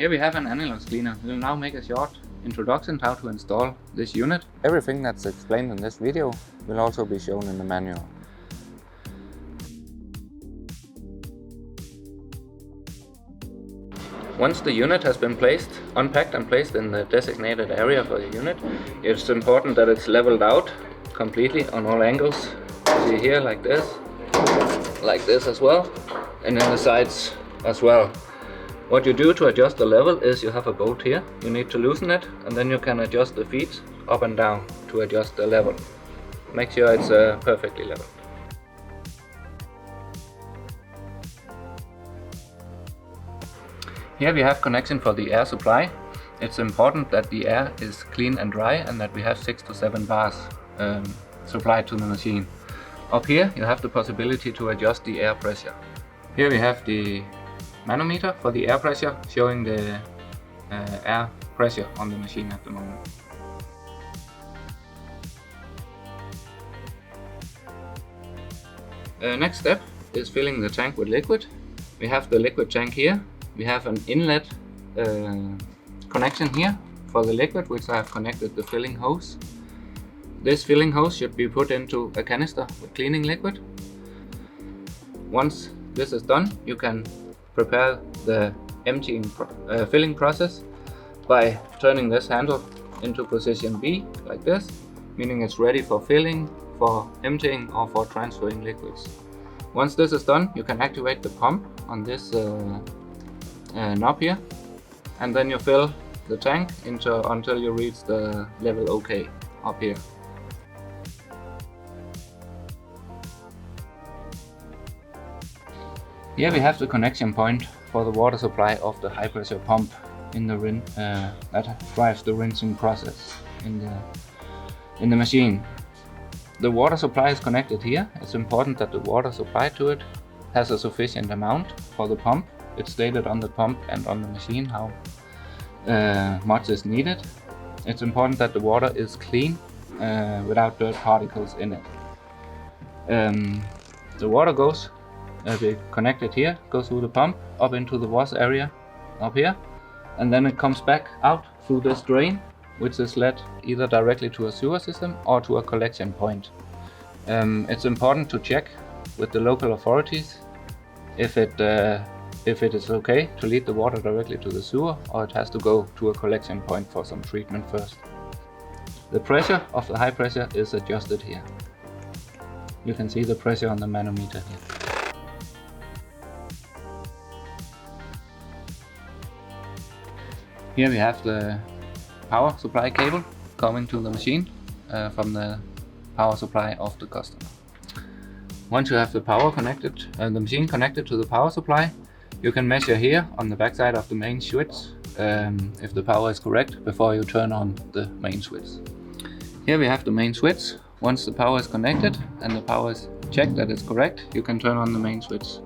Here we have an anilox cleaner. We'll now make a short introduction how to install this unit. Everything that's explained in this video will also be shown in the manual. Once the unit has been unpacked and placed in the designated area for the unit, it's important that it's leveled out completely on all angles. See here, like this as well, and in the sides as well. What you do to adjust the level is you have a bolt here, you need to loosen it, and then you can adjust the feet up and down to adjust the level. Make sure it's perfectly level. Here we have connection for the air supply. It's important that the air is clean and dry and that we have 6 to 7 bars supplied to the machine. Up here you have the possibility to adjust the air pressure. Here we have the manometer for the air pressure, showing the air pressure on the machine at the moment. Next step is filling the tank with liquid. We have the liquid tank here. We have an inlet connection here for the liquid, which I have connected the filling hose. This filling hose should be put into a canister with cleaning liquid. Once this is done, you can prepare the filling process by turning this handle into position B, like this, meaning it's ready for filling, for emptying, or for transferring liquids. Once this is done, you can activate the pump on this knob here, and then you fill the tank until you reach the level OK up here. Here we have the connection point for the water supply of the high pressure pump in the that drives the rinsing process in the machine. The water supply is connected here. It's important that the water supplied to it has a sufficient amount for the pump. It's stated on the pump and on the machine how much is needed. It's important that the water is clean without dirt particles in it. The water goes connected here, goes through the pump up into the wash area up here, and then it comes back out through this drain, which is led either directly to a sewer system or to a collection point. It's important to check with the local authorities if it is okay to lead the water directly to the sewer, or it has to go to a collection point for some treatment first. The pressure of the high pressure is adjusted here. You can see the pressure on the manometer here. Here we have the power supply cable coming to the machine from the power supply of the customer. Once you have the power connected, the machine connected to the power supply, you can measure here on the backside of the main switch if the power is correct before you turn on the main switch. Here we have the main switch. Once the power is connected and the power is checked that it's correct, you can turn on the main switch.